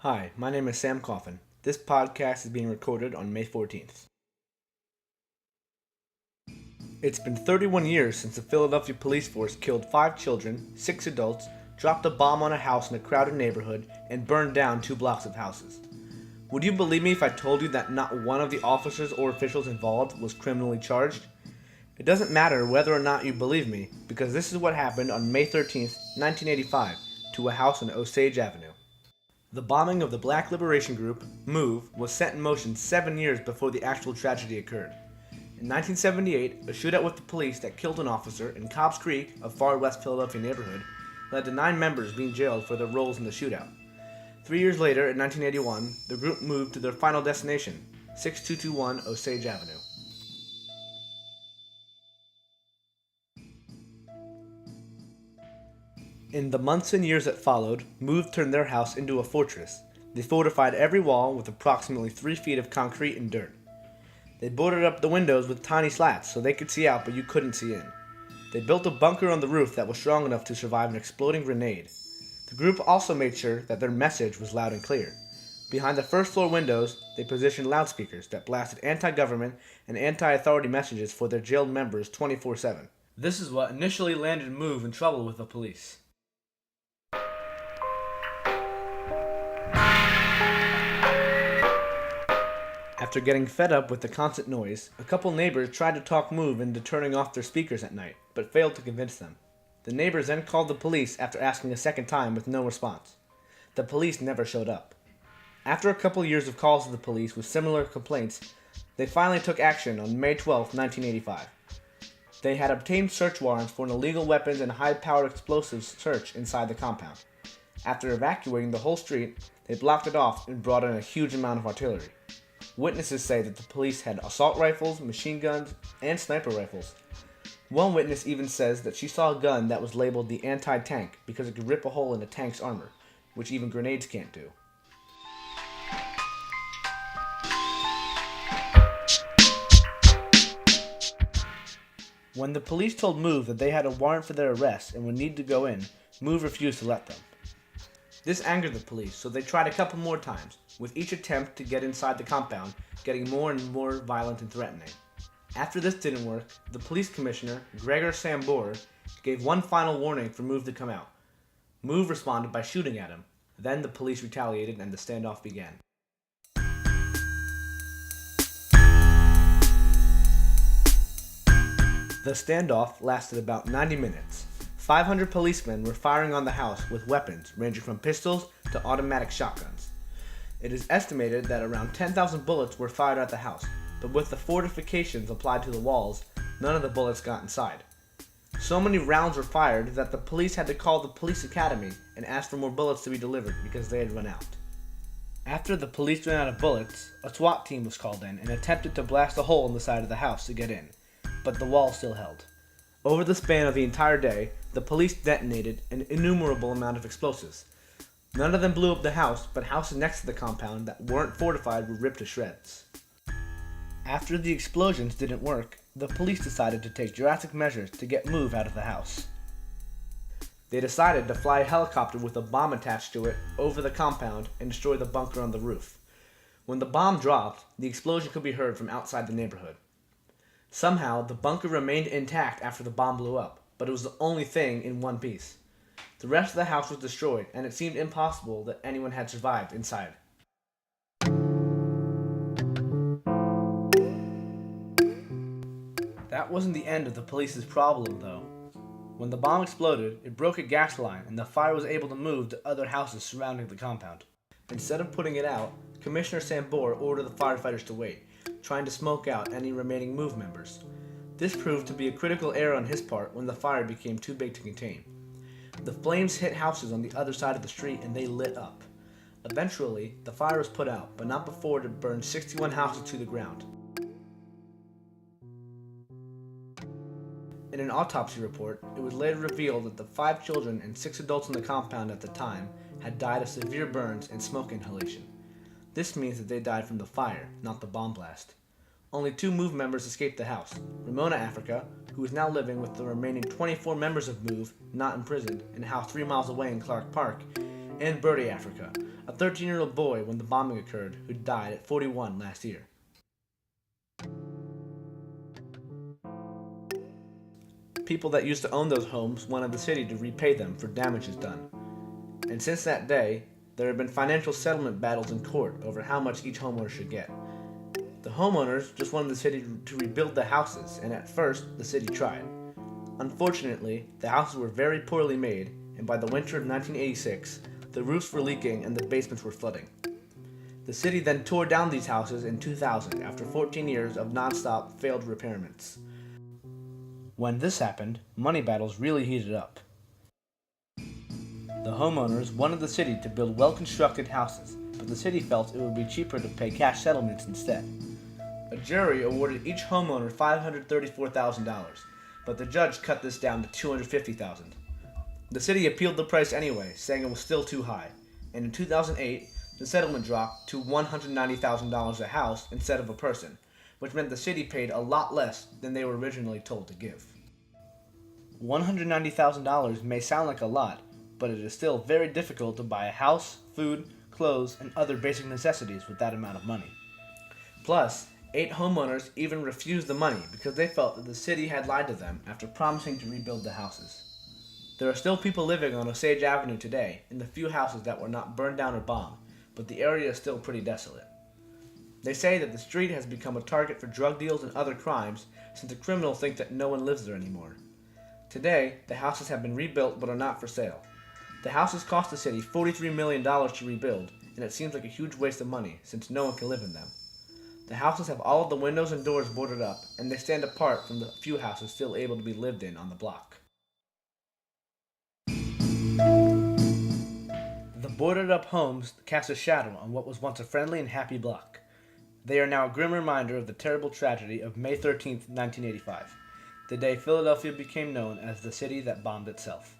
Hi, my name is Sam Coffin. This podcast is being recorded on May 14th. It's been 31 years since the Philadelphia police force killed 5 children, 6 adults, dropped a bomb on a house in a crowded neighborhood, and burned down 2 blocks of houses. Would you believe me if I told you that not one of the officers or officials involved was criminally charged? It doesn't matter whether or not you believe me, because this is what happened on May 13th, 1985, to a house on Osage Avenue. The bombing of the Black Liberation Group, MOVE, was set in motion 7 years before the actual tragedy occurred. In 1978, a shootout with the police that killed an officer in Cobbs Creek, a far west Philadelphia neighborhood, led to 9 members being jailed for their roles in the shootout. 3 years later, in 1981, the group moved to their final destination, 6221 Osage Avenue. In the months and years that followed, MOVE turned their house into a fortress. They fortified every wall with approximately 3 feet of concrete and dirt. They boarded up the windows with tiny slats so they could see out but you couldn't see in. They built a bunker on the roof that was strong enough to survive an exploding grenade. The group also made sure that their message was loud and clear. Behind the first floor windows, they positioned loudspeakers that blasted anti-government and anti-authority messages for their jailed members 24/7. This is what initially landed MOVE in trouble with the police. After getting fed up with the constant noise, a couple neighbors tried to talk MOVE into turning off their speakers at night, but failed to convince them. The neighbors then called the police after asking a second time with no response. The police never showed up. After a couple years of calls to the police with similar complaints, they finally took action on May 12, 1985. They had obtained search warrants for an illegal weapons and high-powered explosives search inside the compound. After evacuating the whole street, they blocked it off and brought in a huge amount of artillery. Witnesses say that the police had assault rifles, machine guns, and sniper rifles. One witness even says that she saw a gun that was labeled the anti-tank because it could rip a hole in a tank's armor, which even grenades can't do. When the police told MOVE that they had a warrant for their arrest and would need to go in, MOVE refused to let them. This angered the police, so they tried a couple more times, with each attempt to get inside the compound getting more and more violent and threatening. After this didn't work, the police commissioner, Gregor Sambor, gave one final warning for MOVE to come out. MOVE responded by shooting at him. Then the police retaliated and the standoff began. The standoff lasted about 90 minutes. 500 policemen were firing on the house with weapons ranging from pistols to automatic shotguns. It is estimated that around 10,000 bullets were fired at the house, but with the fortifications applied to the walls, none of the bullets got inside. So many rounds were fired that the police had to call the police academy and ask for more bullets to be delivered because they had run out. After the police ran out of bullets, a SWAT team was called in and attempted to blast a hole in the side of the house to get in, but the wall still held. Over the span of the entire day, the police detonated an innumerable amount of explosives. None of them blew up the house, but houses next to the compound that weren't fortified were ripped to shreds. After the explosions didn't work, the police decided to take drastic measures to get MOVE out of the house. They decided to fly a helicopter with a bomb attached to it over the compound and destroy the bunker on the roof. When the bomb dropped, the explosion could be heard from outside the neighborhood. Somehow, the bunker remained intact after the bomb blew up, but it was the only thing in one piece. The rest of the house was destroyed, and it seemed impossible that anyone had survived inside. That wasn't the end of the police's problem, though. When the bomb exploded, it broke a gas line, and the fire was able to move to other houses surrounding the compound. Instead of putting it out, Commissioner Sambor ordered the firefighters to wait, trying to smoke out any remaining MOVE members. This proved to be a critical error on his part when the fire became too big to contain. The flames hit houses on the other side of the street and they lit up. Eventually, the fire was put out, but not before it burned 61 houses to the ground. In an autopsy report, it was later revealed that the 5 children and 6 adults in the compound at the time had died of severe burns and smoke inhalation. This means that they died from the fire, not the bomb blast. Only 2 MOVE members escaped the house, Ramona Africa, who is now living with the remaining 24 members of MOVE not imprisoned in a house 3 miles away in Clark Park, and Birdie Africa, a 13-year-old boy when the bombing occurred who died at 41 last year. People that used to own those homes wanted the city to repay them for damages done. And since that day, there have been financial settlement battles in court over how much each homeowner should get. The homeowners just wanted the city to rebuild the houses, and at first, the city tried. Unfortunately, the houses were very poorly made, and by the winter of 1986, the roofs were leaking and the basements were flooding. The city then tore down these houses in 2000 after 14 years of non-stop failed repairments. When this happened, money battles really heated up. The homeowners wanted the city to build well-constructed houses, but the city felt it would be cheaper to pay cash settlements instead. A jury awarded each homeowner $534,000, but the judge cut this down to $250,000. The city appealed the price anyway, saying it was still too high, and in 2008, the settlement dropped to $190,000 a house instead of a person, which meant the city paid a lot less than they were originally told to give. $190,000 may sound like a lot, but it is still very difficult to buy a house, food, clothes, and other basic necessities with that amount of money. Plus, 8 homeowners even refused the money because they felt that the city had lied to them after promising to rebuild the houses. There are still people living on Osage Avenue today in the few houses that were not burned down or bombed, but the area is still pretty desolate. They say that the street has become a target for drug deals and other crimes since the criminals think that no one lives there anymore. Today, the houses have been rebuilt but are not for sale. The houses cost the city $43 million to rebuild, and it seems like a huge waste of money since no one can live in them. The houses have all of the windows and doors boarded up, and they stand apart from the few houses still able to be lived in on the block. The boarded up homes cast a shadow on what was once a friendly and happy block. They are now a grim reminder of the terrible tragedy of May 13, 1985, the day Philadelphia became known as the city that bombed itself.